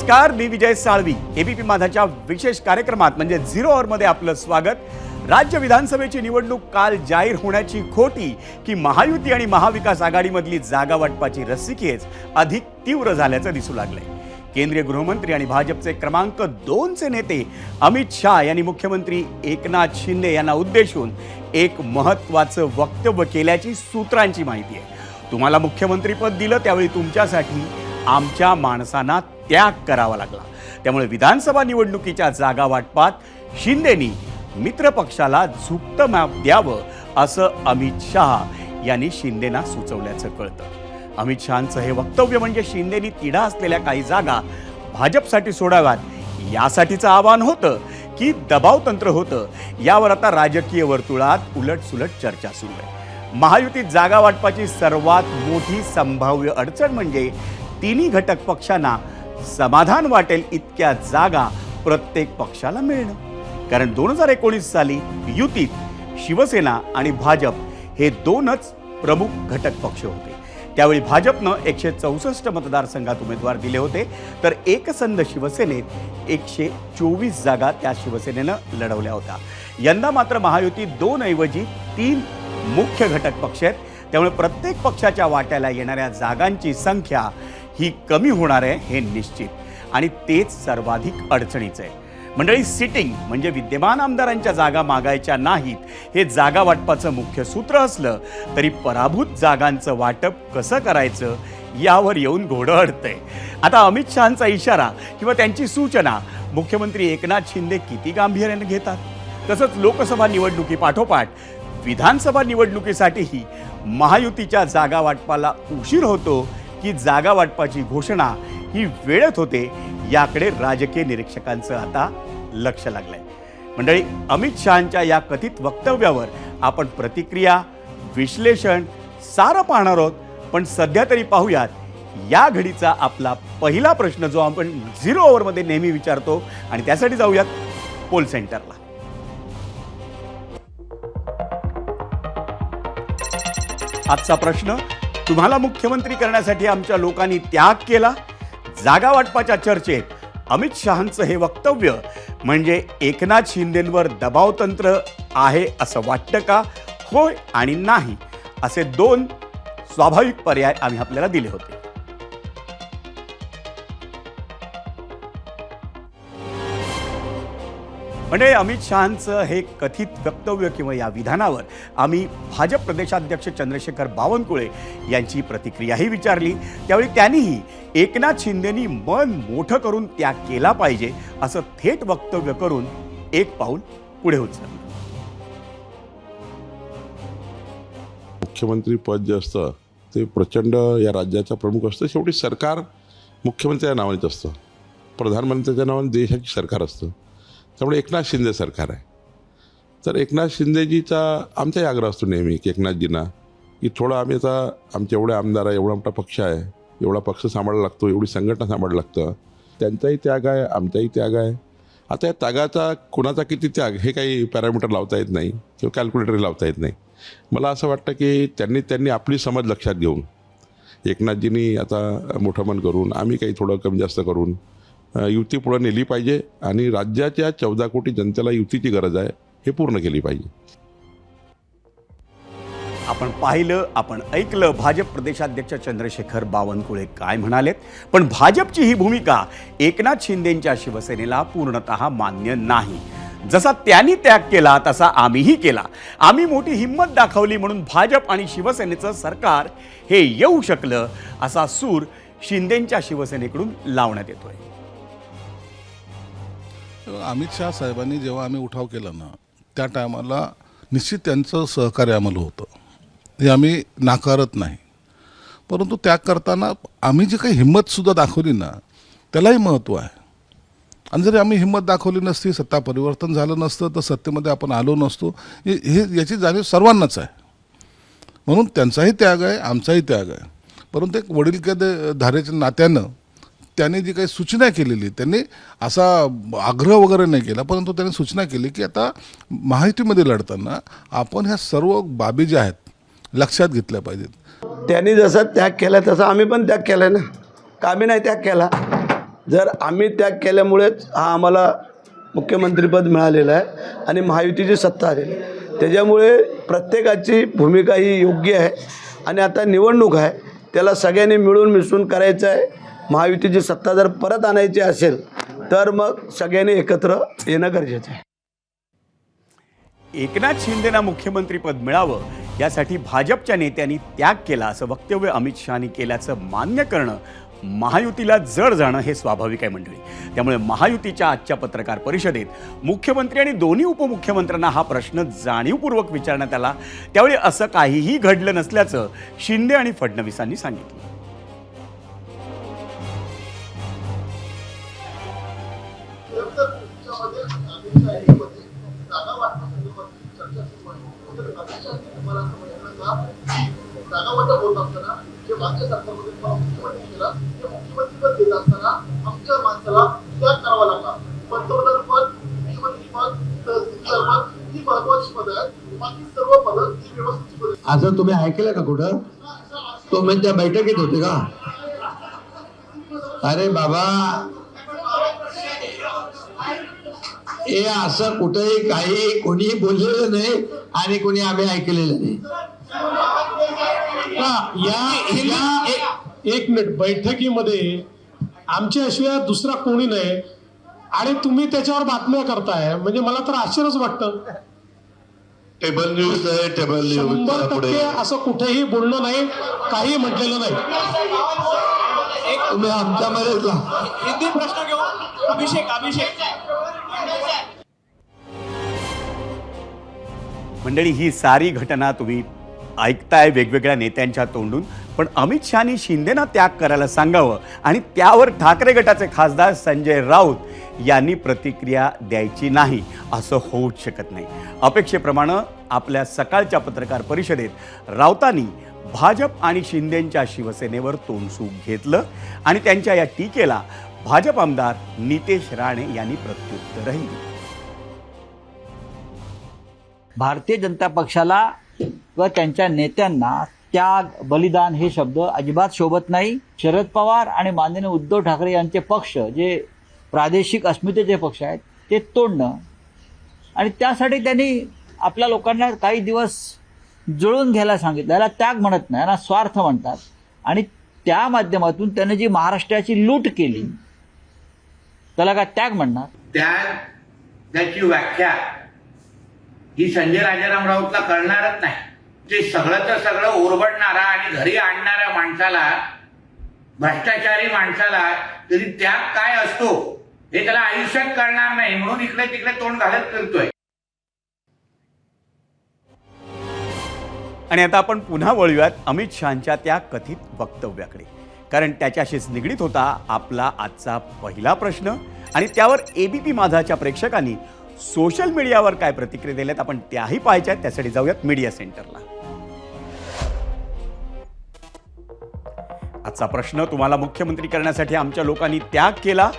नमस्कार, मी विजय साळवी. एबीपी माझाच्या विशेष कार्यक्रमात म्हणजे 0 अवरमध्ये आपलं स्वागत. राज्य विधानसभेची निवडणूक काल जाहीर होण्याची खोटी की महायुती आणि महाविकास आघाडीमधली जागा वाटपाची रस्सीखेच अधिक तीव्र झाल्याचं दिसू लागलंय. केंद्रीय गृहमंत्री आणि भाजपचे क्रमांक 2 चे नेते अमित शाह यांनी मुख्यमंत्री एकनाथ शिंदे यांना उद्देशून एक महत्त्वाचं वक्तव्य केल्याची सूत्रांची माहिती आहे. तुम्हाला मुख्यमंत्रीपद दिलं त्यावेळी तुमच्यासाठी आमच्या माणसांना त्याग करावा लागला. त्यामुळे विधानसभा निवडणुकीच्या जागा वाटपात शिंदेनी मित्र पक्षाला झुकतं माप द्यावं असं अमित शाह यांनी शिंदेना सुचवल्याचं कळतं. अमित शहांचं हे वक्तव्य म्हणजे शिंदेनी तिढा असलेल्या काही जागा भाजपसाठी सोडाव्यात यासाठीचं आवाहन होतं की दबाव तंत्र होतं, यावर आता राजकीय वर्तुळात उलटसुलट चर्चा सुरू आहे. महायुतीत जागा वाटपाची सर्वात मोठी संभाव्य अडचण म्हणजे तिन्ही घटक पक्षांना समाधान वाटेल इतक्या जागा प्रत्येक पक्षाला मिळणं. कारण 2019 साली युतीत शिवसेना आणि भाजप हे दोनच प्रमुख घटक पक्ष होते. त्यावेळी भाजपनं 164 मतदारसंघात उमेदवार दिले होते, तर एकसंध शिवसेनेत 124 जागा त्या शिवसेनेनं लढवल्या होत्या. यंदा मात्र महायुतीत 2 ऐवजी 3 मुख्य घटक पक्ष आहेत. त्यामुळे प्रत्येक पक्षाच्या वाट्याला येणाऱ्या जागांची संख्या ही कमी होणार आहे हे निश्चित, आणि तेच सर्वाधिक अडचणीचं आहे. मंडळी, सिटिंग म्हणजे विद्यमान आमदारांच्या जागा मागायच्या नाहीत हे जागा वाटपाचं मुख्य सूत्र असलं तरी पराभूत जागांचं वाटप कसं करायचं यावर येऊन घोडं अडतंय. आता अमित शहांचा इशारा किंवा त्यांची सूचना मुख्यमंत्री एकनाथ शिंदे किती गांभीर्याने घेतात, तसंच लोकसभा निवडणुकीपाठोपाठ विधानसभा निवडणुकीसाठीही महायुतीच्या जागा वाटपाला उशीर होतो की जागा वाटपाची घोषणा ही वेळेत होते, याकडे राजकीय निरीक्षकांचं आता लक्ष लागलंय. मंडळी, अमित शहांच्या या कथित वक्तव्यावर आपण प्रतिक्रिया, विश्लेषण सारं पाहणार आहोत. पण सध्या तरी पाहूयात या घडीचा आपला पहिला प्रश्न, जो आपण 0 ओव्हरमध्ये नेहमी विचारतो, आणि त्यासाठी जाऊयात पोल सेंटरला. आजचा प्रश्न: तुम्हाला मुख्यमंत्री करण्यासाठी आमच्या लोकांनी त्याग केला. जागा वाटपाच्या चर्चेत अमित शहांचं हे वक्तव्य म्हणजे एकनाथ शिंदेंवर दबाव तंत्र आहे असं वाटतं का? होय आणि नाही असे 2 स्वाभाविक पर्याय आम्ही आपल्याला दिले होते. म्हणजे अमित शहांचं हे कथित वक्तव्य किंवा या विधानावर आम्ही भाजप प्रदेशाध्यक्ष चंद्रशेखर बावनकुळे यांची प्रतिक्रियाही विचारली. त्यावेळी त्यांनीही एकनाथ शिंदेंनी मन मोठं करून त्याग केला पाहिजे असं थेट वक्तव्य करून एक पाऊल पुढे उचललं. मुख्यमंत्री पद जे असतं ते प्रचंड या राज्याचा प्रमुख असतं. शेवटी सरकार मुख्यमंत्र्यांच्या नावानेच असतं, प्रधानमंत्र्यांच्या नावाने देशाची सरकार असतं. त्यामुळे एकनाथ शिंदे सरकार आहे. तर एकनाथ शिंदेजीचा आमचाही आग्रह असतो नेहमी की एकनाथजींना की थोडं आम्ही आता आमचे एवढे आमदार आहे, एवढा मोठा पक्ष आहे, एवढा पक्ष सांभाळायला लागतो, एवढी संघटना सांभाळायला लागतं. त्यांचाही त्याग आहे, आमचाही त्याग आहे. आता या त्यागाचा कोणाचा किती त्याग हे काही पॅरामीटर लावता येत नाही किंवा कॅल्क्युलेटरही लावता येत नाही. मला असं वाटतं की त्यांनी आपली समज लक्षात घेऊन, एकनाथजींनी आता मोठं मन करून, आम्ही काही थोडं कमी जास्त करून युती पुढे नेली पाहिजे आणि राज्याच्या 14 कोटी जनतेला युतीची गरज आहे हे पूर्ण केली पाहिजे. आपण पाहिलं, आपण ऐकलं भाजप प्रदेशाध्यक्ष चंद्रशेखर बावनकुळे काय म्हणालेत. पण भाजपची ही भूमिका एकनाथ शिंदेंच्या शिवसेनेला पूर्णतः मान्य नाही. जसा त्यांनी त्याग केला तसा आम्हीही केला. आम्ही मोठी हिंमत दाखवली म्हणून भाजप आणि शिवसेनेचं सरकार हे येऊ शकलं असा सूर शिंदेंच्या शिवसेनेकडून लावण्यात येतोय. अमित शाह साहेबांनी जेव्हा आम्ही उठाव केला ना, त्या टायमाला निश्चित त्यांचं सहकार्य आम्हाला होतं, हे आम्ही नाकारत नाही. परंतु त्याग करताना आम्ही जी काही हिंमतसुद्धा दाखवली ना, त्यालाही महत्त्व आहे. आणि जरी आम्ही हिंमत दाखवली नसती, सत्ता परिवर्तन झालं नसतं, तर सत्तेमध्ये आपण आलो नसतो, याची जाणीव सर्वांनाच आहे. म्हणून त्यांचाही त्याग आहे, आमचाही त्याग आहे. परंतु एक वडीलकी धाऱ्याच्या नात्यानं त्यांनी जी काही सूचना केलेली, त्यांनी असा आग्रह वगैरे नाही केला, परंतु त्यांनी सूचना केली की आता महायुतीमध्ये लढताना आपण ह्या सर्व बाबी ज्या आहेत लक्षात घेतल्या पाहिजेत. त्यांनी जसा त्याग केला तसा आम्ही पण त्याग केला ना. का आम्ही नाही त्याग केला? जर आम्ही त्याग केल्यामुळेच हा आम्हाला मुख्यमंत्रीपद मिळालेलं आहे आणि महायुतीची सत्ता आलेली आहे. त्याच्यामुळे प्रत्येकाची भूमिका ही योग्य आहे आणि आता निवडणूक आहे, त्याला सगळ्यांनी मिळून मिसळून करायचं आहे. महायुतीची सत्ता जर परत आणायची असेल तर मग सगळ्यांनी एकत्र येणं गरजेचं आहे. एकनाथ शिंदेना मुख्यमंत्रीपद मिळावं यासाठी भाजपच्या नेत्यांनी त्याग केला असं वक्तव्य अमित शहानी केल्याचं मान्य करणं महायुतीला जड जाणं हे स्वाभाविक आहे मंडळी. त्यामुळे महायुतीच्या आजच्या पत्रकार परिषदेत मुख्यमंत्री आणि दोन्ही उपमुख्यमंत्र्यांना हा प्रश्न जाणीवपूर्वक विचारण्यात आला. त्यावेळी असं काहीही घडलं नसल्याचं शिंदे आणि फडणवीसांनी सांगितलं. असं तुम्ही ऐकलं का कुठं? तुम्ही त्या बैठकीत होते का? अरे बाबा, हे असं कुठेही काही कोणी बोललेलं नाही आणि कोणी आम्ही ऐकलेलं नाही. एक मिनिट, बैठकीमध्ये आमच्याशिवाय दुसरा कोणी नाही आणि तुम्ही त्याच्यावर बातम्या करताय म्हणजे मला तर आश्चर्यच वाटतं. टेबल न्यूज आहे, टेबल न्यूज 100% असं कुठेही बोलणं नाही, काही म्हटलेलं नाही. तुम्ही आमच्यामध्येच हिंदी प्रश्न घेऊ. अभिषेक मंडळी, ही सारी घटना तुम्ही ऐकताय वेगवेगळ्या नेत्यांच्या तोंडून, पण अमित शहानी शिंदेना त्याग करायला सांगावं आणि त्यावर ठाकरे गटाचे खासदार संजय राऊत यांनी प्रतिक्रिया द्यायची नाही असं होऊच शकत नाही. अपेक्षेप्रमाणे आपल्या सकाळच्या पत्रकार परिषदेत राऊतांनी भाजप आणि शिंदेंच्या शिवसेनेवर तोंडसूक घेतलं आणि त्यांच्या या टीकेला भाजप आमदार नितेश राणे यांनी प्रत्युत्तरही दिलं. भारतीय जनता पक्षाला व त्यांच्या नेत्यांना त्याग, बलिदान हे शब्द अजिबात शोभत नाही. शरद पवार आणि माननीय उद्धव ठाकरे यांचे पक्ष, जे प्रादेशिक अस्मितेचे पक्ष आहेत, ते तोडणं आणि त्यासाठी त्यांनी आपल्या लोकांना काही दिवस जुळून घ्यायला सांगितलं. याला त्याग म्हणत नाही, याला स्वार्थ म्हणतात. आणि त्या माध्यमातून त्याने जी महाराष्ट्राची लूट केली त्याला काय त्याग म्हणणार? त्याची व्याख्या ही संजय राजाराम राऊतला कळणारच नाही. ते सगळंच सगळं ओरबडणारा आणि घरी आणणाऱ्या माणसाला, भ्रष्टाचारी माणसाला तरी त्याग काय असतो हे त्याला आयुष्यात कळणार नाही, म्हणून इकडे तिकडे तोंड घालत फिरतोय. आणि आता आपण पुन्हा वळूयात अमित शहांच्या त्या कथित वक्तव्याकडे, कारण त्याच्याशीच निगडीत होता आपला आजचा पहिला प्रश्न आणि त्यावर एबीपी माझाच्या प्रेक्षकांनी सोशल मीडियावर काय प्रतिक्रिया दिल्यात आपण त्याही पाहायच्या. त्यासाठी जाऊयात मीडिया सेंटरला. आजचा प्रश्न, तुम्हाला मुख्यमंत्री करण्यासाठी आमच्या लोकांनी त्याग केला.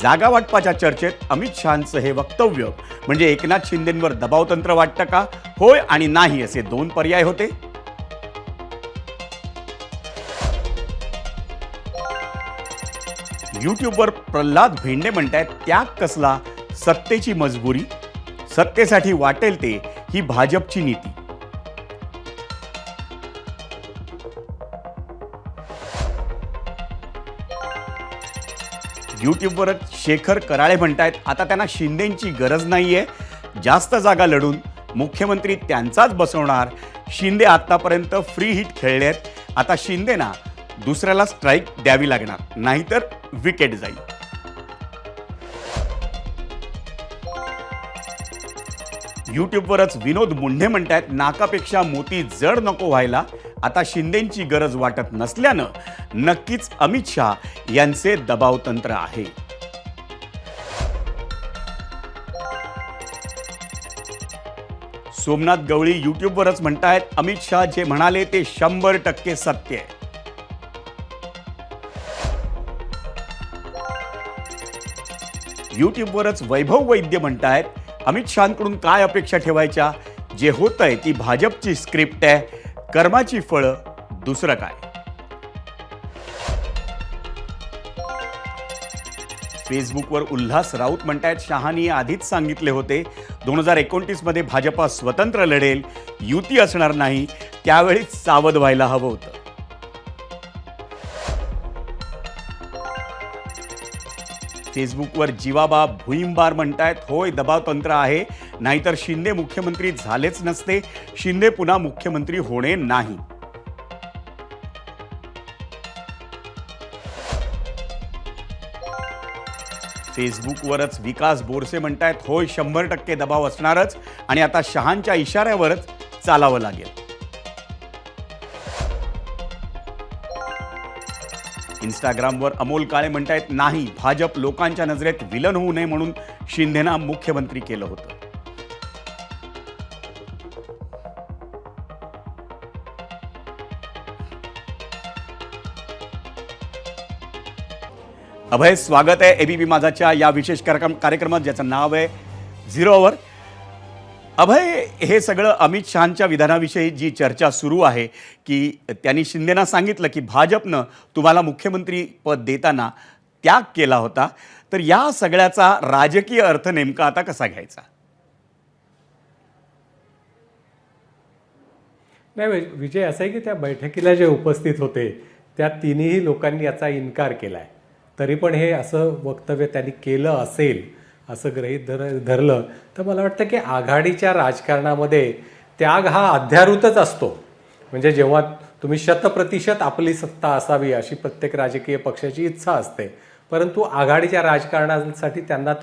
जागा वाटपाच्या चर्चेत अमित शहांचं हे वक्तव्य म्हणजे एकनाथ शिंदेंवर दबावतंत्र वाटतं का? होय आणि नाही असे दोन पर्याय होते. यूट्यूबवर प्रल्हाद भेंडे म्हणतायत, त्याग कसला, सत्तेची मजबुरी, सत्तेसाठी वाटेल ते, ही भाजपची नीती. यूट्यूबवरच शेखर कराळे म्हणतायत, आता त्यांना शिंदेंची गरज नाहीये, जास्त जागा लढून मुख्यमंत्री त्यांचाच बसवणार. शिंदे आतापर्यंत फ्री हिट खेळलेत, आता शिंदेना दुसऱ्याला स्ट्राईक द्यावी लागणार, नाहीतर विकेट जाईल. यूट्यूबवरच विनोद मुंढे म्हणतायत, नाकापेक्षा मोती जड नको व्हायला, आता शिंदेंची गरज वाटत नसल्यानं नक्कीच अमित शहा यांचे दबावतंत्र आहे. सोमनाथ गवळी यूट्यूबवरच म्हणतायत, अमित शहा जे म्हणाले ते 100% सत्य आहे. यूट्यूबवरच वैभव वैद्य म्हणतायत, अमित शहांकडून काय अपेक्षा ठेवायच्या, जे होतंय ती भाजपची स्क्रिप्ट आहे, कर्माची फळं दुसरं काय. फेसबुकवर उल्हास राऊत म्हणतायत शहानी आधीच सांगितले होते 2029मध्ये भाजपा स्वतंत्र लढेल, युती असणार नाही, त्यावेळीच सावध व्हायला हवं होतं. फेसबुकवर जीवाबा भुईंबार म्हणतायत होय दबाव तंत्र आहे, नाहीतर शिंदे मुख्यमंत्री झालेच नसते, शिंदे पुन्हा मुख्यमंत्री होणे नाही. फेसबुकवरच विकास बोरसे म्हणतायत होय 100% दबाव असणारच आणि आता शहांच्या इशाऱ्यावरच चालावं लागेल. इंस्टाग्रामवर अमोल काळे म्हणतायत नाही, भाजप लोकांच्या नजरेत विलन होऊ नये म्हणून शिंदेना मुख्यमंत्री केलं होतं. अभय, स्वागत आहे एबीपी माझाच्या या विशेष कार्यक्रमात ज्याचं नाव आहे 0 आवर. अभय, हे सगळं अमित शहांच्या विधानाविषयी जी चर्चा सुरू आहे की त्यांनी शिंदेना सांगितलं की भाजपनं तुम्हाला मुख्यमंत्री पद देताना त्याग केला होता, तर या सगळ्याचा राजकीय अर्थ नेमका आता कसा घ्यायचा? नाही विजय, असं आहे की त्या बैठकीला जे उपस्थित होते त्या तिन्ही लोकांनी याचा इन्कार केला आहे. तरी पण हे असं वक्तव्य त्यांनी केलं असेल असं गृहीत धरलं तर मला वाटतं की आघाडीच्या राजकारणामध्ये त्याग हा अध्यारूतच असतो. म्हणजे जेव्हा तुम्ही 100% आपली सत्ता असावी अशी प्रत्येक राजकीय पक्षाची इच्छा असते, परंतु आघाडीच्या राजकारणासाठी त्यांना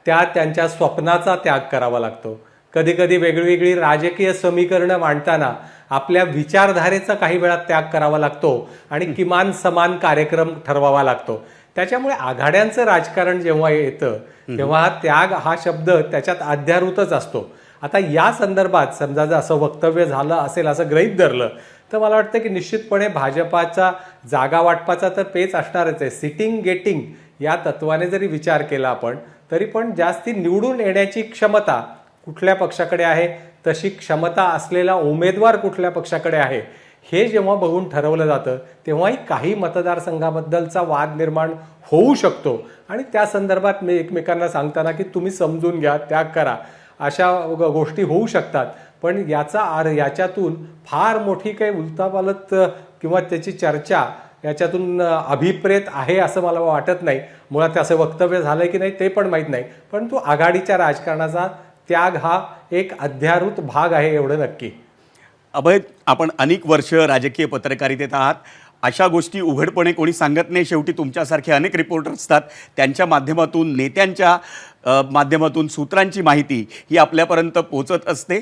त्यांच्या स्वप्नाचा त्याग करावा लागतो. कधी कधी वेगळी राजकीय समीकरणं मांडताना आपल्या विचारधारेचा काही वेळा त्याग करावा लागतो आणि किमान समान कार्यक्रम ठरवावा लागतो. त्याच्यामुळे आघाड्यांचं राजकारण जेव्हा येतं तेव्हा त्याग हा शब्द त्याच्यात अध्यारूतच असतो. आता या संदर्भात समजा जर असं वक्तव्य झालं असेल असं गृहीत धरलं तर मला वाटतं की निश्चितपणे भाजपाचा जागा वाटपाचा तर पेच असणारच आहे. सिटिंग गेटिंग या तत्वाने जरी विचार केला आपण तरी पण जास्ती निवडून येण्याची क्षमता कुठल्या पक्षाकडे आहे, तशी क्षमता असलेला उमेदवार कुठल्या पक्षाकडे आहे, हे जेव्हा बघून ठरवलं जातं तेव्हाही काही मतदारसंघाबद्दलचा वाद निर्माण होऊ शकतो. आणि त्या संदर्भात मी एकमेकांना सांगताना की तुम्ही समजून घ्या, त्याग करा, अशा गोष्टी होऊ शकतात. पण याच्यातून फार मोठी काही उलथापालथ किंवा त्याची चर्चा याच्यातून अभिप्रेत आहे असं मला वाटत नाही. मुळात असं वक्तव्य झालं की नाही ते पण माहीत नाही, परंतु आघाडीच्या राजकारणाचा त्याग हा एक अध्यारूत भाग आहे एवढं नक्की. अभय, आपण अनेक वर्ष राजकीय पत्रकारितेत आहात, अशा गोष्टी उघडपणे कोणी सांगत नाही. शेवटी तुमच्यासारखे अनेक रिपोर्टर असतात, त्यांच्या माध्यमातून, नेत्यांच्या माध्यमातून सूत्रांची माहिती ही आपल्यापर्यंत पोचत असते.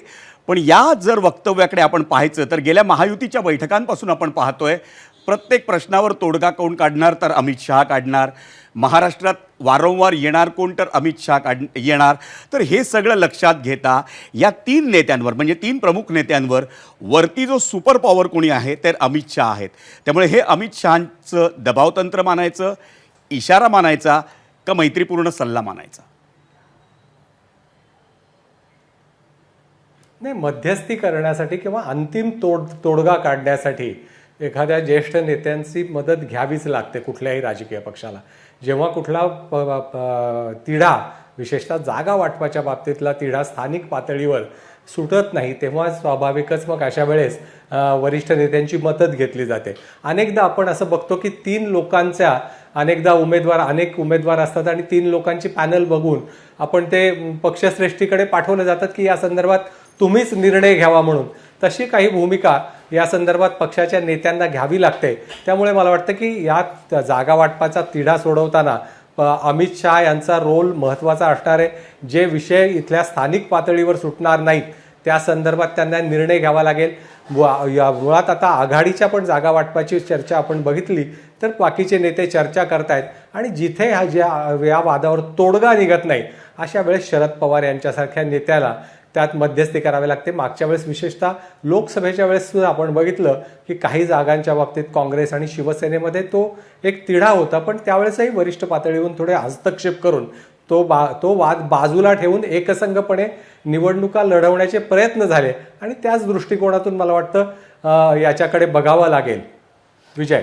पण या जर वक्तव्याकडे आपण पाहायचं तर गेल्या महायुतीच्या बैठकांपासून आपण पाहतोय प्रत्येक प्रश्नावर तोडगा कोण काढणार तर अमित शहा काढणार, महाराष्ट्रात वारंवार येणार कोण तर अमित शहा येणार. तर हे सगळं लक्षात घेता या 3 नेत्यांवर म्हणजे 3 प्रमुख नेत्यांवर वरती जो सुपर पॉवर कोणी आहे तर अमित शहा आहेत. त्यामुळे हे अमित शहांचं दबावतंत्र मानायचं, इशारा मानायचा का मैत्रीपूर्ण सल्ला मानायचा? नाही, मध्यस्थी करण्यासाठी किंवा अंतिम तोडगा काढण्यासाठी एखाद्या ज्येष्ठ नेत्यांची मदत घ्यावीच लागते कुठल्याही राजकीय पक्षाला. जेव्हा कुठला तिढा, विशेषतः जागा वाटपाच्या बाबतीतला तिढा स्थानिक पातळीवर सुटत नाही तेव्हा स्वाभाविकच मग अशा वेळेस वरिष्ठ नेत्यांची मदत घेतली जाते. अनेकदा आपण असं बघतो की 3 लोकांच्या अनेक उमेदवार असतात आणि 3 लोकांची पॅनल बघून आपण ते पक्षश्रेष्ठीकडे पाठवलं जातात की या संदर्भात तुम्हीच निर्णय घ्यावा म्हणून. तशी काही भूमिका या संदर्भात पक्षाच्या नेत्यांना घ्यावी लागते. त्यामुळे मला वाटतं की या जागा वाटपाचा तिढा सोडवताना अमित शहा यांचा रोल महत्त्वाचा असणार आहे. जे विषय इथल्या स्थानिक पातळीवर सुटणार नाहीत त्या संदर्भात त्यांना निर्णय घ्यावा लागेल. मुळात आता आघाडीच्या पण जागा वाटपाची चर्चा आपण बघितली तर बाकीचे नेते चर्चा करतायत आणि जिथे या वादावर तोडगा निघत नाही अशा वेळेस शरद पवार यांच्यासारख्या नेत्याला त्यात मध्यस्थी करावी लागते. मागच्या वेळेस विशेषतः लोकसभेच्या वेळेस सुद्धा आपण बघितलं की काही जागांच्या बाबतीत काँग्रेस आणि शिवसेनेमध्ये तो एक तिढा होता, पण त्यावेळेसही वरिष्ठ पातळीवरून थोडे हस्तक्षेप करून तो वाद बाजूला ठेवून एकसंघपणे निवडणुका लढवण्याचे प्रयत्न झाले आणि त्याच दृष्टिकोनातून मला वाटतं याच्याकडे बघावं लागेल. विजय,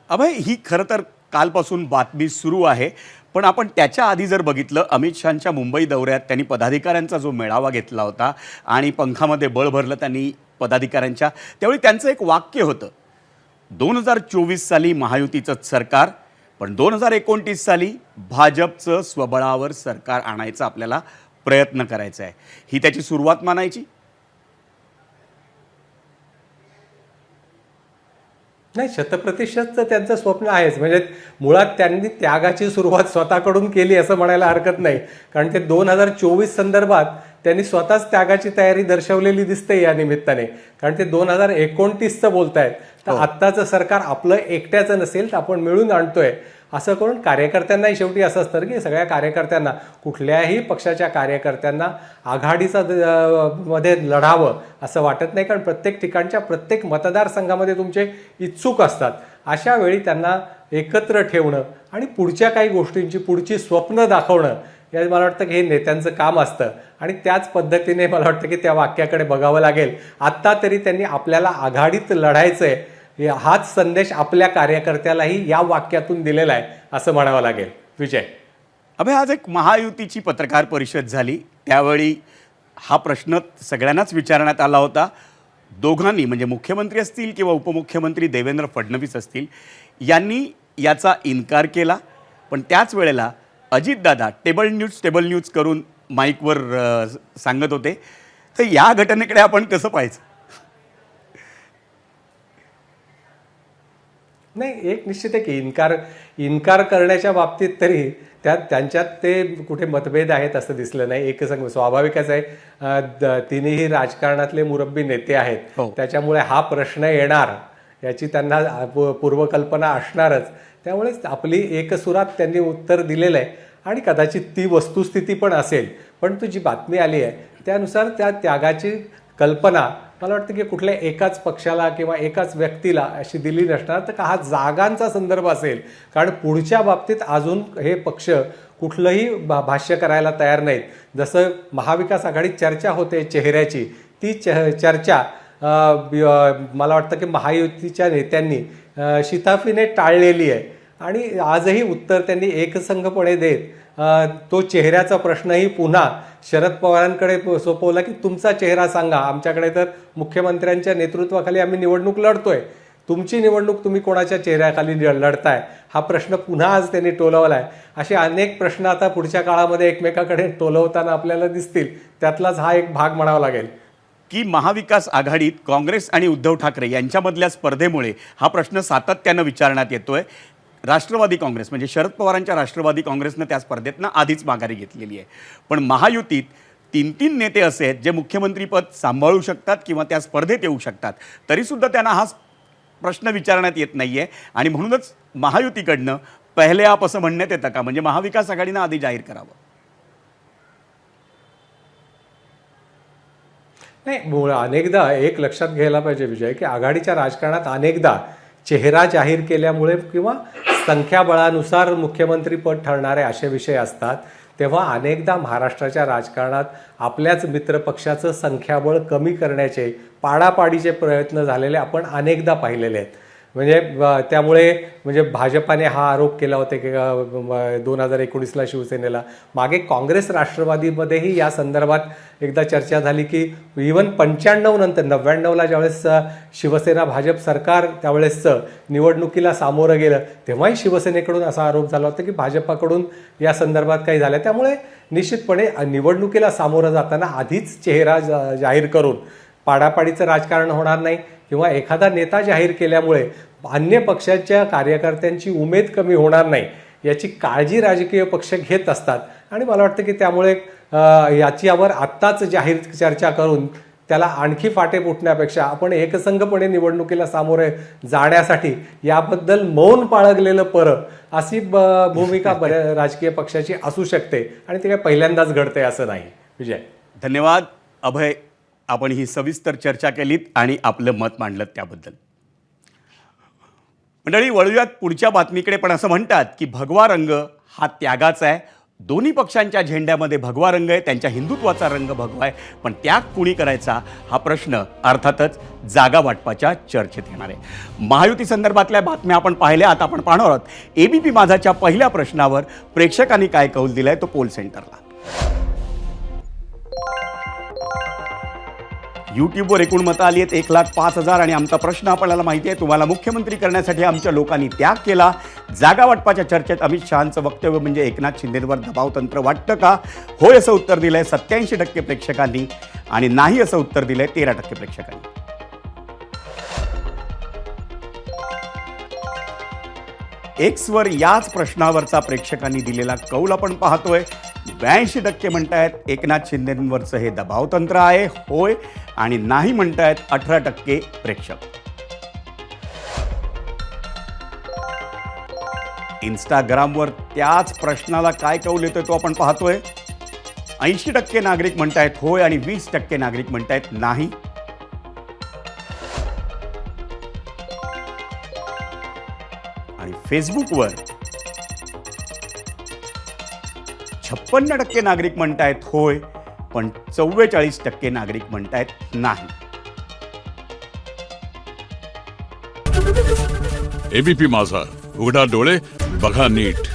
अभय, ही खरं तर कालपासून बातमी सुरू आहे, पण आपण त्याच्या आधी जर बघितलं, अमित शहांच्या मुंबई दौऱ्यात त्यांनी पदाधिकाऱ्यांचा जो मेळावा घेतला होता आणि पंखामध्ये बळ भरलं त्यांनी पदाधिकाऱ्यांच्या, त्यावेळी त्यांचं एक वाक्य होतं, 2024 साली महायुतीचं सरकार, पण 2029 साली भाजपचं स्वबळावर सरकार आणायचा आपल्याला प्रयत्न करायचा आहे. ही त्याची सुरुवात मानायची? नाही, शतप्रतिशत त्यांचं स्वप्न आहेच. म्हणजे मुळात त्यांनी त्यागाची सुरुवात स्वतःकडून केली असं म्हणायला हरकत नाही. कारण ते 2024 संदर्भात त्यांनी स्वतःच त्यागाची तयारी दर्शवलेली दिसते या निमित्ताने. कारण ते 2029चं बोलतायत. तर आत्ताचं सरकार आपलं एकट्याचं नसेल तर आपण मिळून आणतोय असं करून कार्यकर्त्यांनाही शेवटी असं असतं की सगळ्या कार्यकर्त्यांना, कुठल्याही पक्षाच्या कार्यकर्त्यांना आघाडीचा मध्ये लढावं असं वाटत नाही. कारण प्रत्येक ठिकाणच्या प्रत्येक मतदारसंघामध्ये तुमचे इच्छुक असतात. अशा वेळी त्यांना एकत्र ठेवणं आणि पुढच्या काही गोष्टींची पुढची स्वप्न दाखवणं, या मला वाटतं की हे नेत्यांचं काम असतं. आणि त्याच पद्धतीने मला वाटतं की त्या वाक्याकडे बघावं लागेल. आत्ता तरी त्यांनी आपल्याला आघाडीत लढायचं आहे, हाच संदेश आपल्या कार्यकर्त्यालाही या वाक्यातून दिलेला आहे असं म्हणावं लागेल. विजय, अभय, आज एक महायुतीची पत्रकार परिषद झाली. त्यावेळी हा प्रश्न सगळ्यांनाच विचारण्यात आला होता. दोघांनी, म्हणजे मुख्यमंत्री असतील किंवा उपमुख्यमंत्री देवेंद्र फडणवीस असतील, यांनी याचा इन्कार केला. पण त्याच वेळेला अजितदादा टेबल न्यूज करून माईकवर सांगत होते. तर या घटनेकडे आपण कसं पाहायचं? नाही, एक निश्चित आहे की इन्कार करण्याच्या बाबतीत तरी त्यांच्यात ते कुठे मतभेद आहेत असं दिसलं नाही. एक स्वाभाविकच आहे, तिन्ही राजकारणातले मुरब्बी नेते आहेत. त्याच्यामुळे हा प्रश्न येणार याची त्यांना पूर्वकल्पना असणारच. त्यामुळेच आपली एकसुरात त्यांनी उत्तर दिलेलं आहे आणि कदाचित ती वस्तुस्थिती पण असेल. पण जी बातमी आली आहे त्यानुसार त्या त्यागाची कल्पना मला वाटतं की कुठल्या एकाच पक्षाला किंवा एकाच व्यक्तीला अशी दिली नसणार. तर हा जागांचा संदर्भ असेल. कारण पुढच्या बाबतीत अजून हे पक्ष कुठलंही भाष्य करायला तयार नाहीत. जसं महाविकास आघाडीत चर्चा होते चेहऱ्याची, ती चर्चा मला वाटतं की महायुतीच्या नेत्यांनी शिताफीने टाळलेली आहे. आणि आजही उत्तर त्यांनी एकसंघपणे देत तो चेहऱ्याचा प्रश्नही पुन्हा शरद पवारांकडे सोपवला की तुमचा चेहरा सांगा, आमच्याकडे तर मुख्यमंत्र्यांच्या नेतृत्वाखाली आम्ही निवडणूक लढतोय, तुमची निवडणूक तुम्ही कोणाच्या चेहऱ्याखाली लढताय, हा प्रश्न पुन्हा आज त्यांनी टोलवला आहे. असे अनेक प्रश्न आता पुढच्या काळामध्ये एकमेकाकडे टोलवताना आपल्याला दिसतील. त्यातलाच हा एक भाग म्हणावा लागेल की महाविकास आघाडीत काँग्रेस आणि उद्धव ठाकरे यांच्यामधल्या स्पर्धेमुळे हा प्रश्न सातत्यानं विचारण्यात येतोय. राष्ट्रवादी काँग्रेस, म्हणजे शरद पवारांच्या राष्ट्रवादी काँग्रेसनं त्या स्पर्धेतनं आधीच माघारी घेतलेली आहे. पण महायुतीत 3 नेते असे आहेत जे मुख्यमंत्रीपद सांभाळू शकतात किंवा त्या स्पर्धेत येऊ शकतात, तरीसुद्धा त्यांना हा प्रश्न विचारण्यात येत नाही आहे. आणि म्हणूनच महायुतीकडनं पहिले आप असं म्हणण्यात येतं का? म्हणजे महाविकास आघाडीनं आधी जाहीर करावं. नाही, अनेकदा एक लक्षात घ्यायला पाहिजे विजय, की आघाडीच्या राजकारणात अनेकदा चेहरा जाहीर केल्यामुळे किंवा संख्याबळानुसार मुख्यमंत्रीपद ठरणारे असे विषय असतात. तेव्हा अनेकदा महाराष्ट्राच्या राजकारणात आपल्याच मित्रपक्षाचं संख्याबळ कमी करण्याचे पाडापाडीचे प्रयत्न झालेले आपण अनेकदा पाहिलेले आहेत. म्हणजे त्यामुळे म्हणजे भाजपाने हा आरोप केला होता की 2019ला शिवसेनेला, मागे काँग्रेस राष्ट्रवादीमध्येही या संदर्भात एकदा चर्चा झाली की इव्हन 95 नंतर 99ला ज्यावेळेस शिवसेना भाजप सरकार त्यावेळेसचं निवडणुकीला सामोरं गेलं तेव्हाही शिवसेनेकडून असा आरोप झाला होता की भाजपाकडून या संदर्भात काही झालं. त्यामुळे निश्चितपणे निवडणुकीला सामोरं जाताना आधीच चेहरा जाहीर करून पाडापाडीचं राजकारण होणार नाही किंवा एखादा नेता जाहीर केल्यामुळे अन्य पक्षाच्या कार्यकर्त्यांची उमेद कमी होणार नाही याची काळजी राजकीय पक्ष घेत असतात. आणि मला वाटतं की त्यामुळे याच्यावर आत्ताच जाहीर चर्चा करून त्याला आणखी फाटे फुटण्यापेक्षा आपण एकसंघपणे निवडणुकीला सामोरे जाण्यासाठी याबद्दल मौन बाळगलेलं बरं, अशी भूमिका बऱ्या राजकीय पक्षाची असू शकते. आणि ते काय पहिल्यांदाच घडते असं नाही. विजय, धन्यवाद अभय, आपण ही सविस्तर चर्चा केलीत आणि आपलं मत मांडलं त्याबद्दल. मंडळी, वळूयात पुढच्या बातमीकडे. पण असं म्हणतात की भगवा रंग हा त्यागाचा आहे. दोन्ही पक्षांच्या झेंड्यामध्ये भगवा रंग आहे, त्यांच्या हिंदुत्वाचा रंग भगवा आहे, पण त्याग कुणी करायचा हा प्रश्न अर्थातच जागा वाटपाच्या चर्चेत येणार आहे. महायुती संदर्भातल्या बातम्या आपण पाहिल्या. आता आपण पाहणार आहोत एबीपी माझाच्या पहिल्या प्रश्नावर प्रेक्षकांनी काय कौल दिलाय तो पोल सेंटरला. यूट्यूबवर एकूण मतं आली आहेत 1,05,000 आणि आमचा प्रश्न आपल्याला माहिती आहे, तुम्हाला मुख्यमंत्री करण्यासाठी आमच्या लोकांनी त्याग केला. जागा वाटपाच्या चर्चेत अमित शहांचं वक्तव्य म्हणजे एकनाथ शिंदेंवर दबावतंत्र वाटतं का? होय असं उत्तर दिलंय 87% प्रेक्षकांनी आणि नाही असं उत्तर दिलंय 13% प्रेक्षकांनी. एक्सवर याच प्रश्नावरचा प्रेक्षकांनी दिलेला कौल आपण पाहतोय. 82% म्हणतायत एकनाथ शिंदेंवरचं हे दबावतंत्र आहे, होय, आणि नाही म्हणतायत 18% प्रेक्षक. इंस्टाग्रामवर त्याच प्रश्नाला काय कौल येतोय तो आपण पाहतोय. 80% नागरिक म्हणतायत होय आणि 20% नागरिक म्हणतायत नाही. आणि फेसबुकवर 56% नागरिक म्हणतायत होय, पण 44% नागरिक म्हणतायत नाही. एबीपी माझा, उघडा डोळे बघा नीट.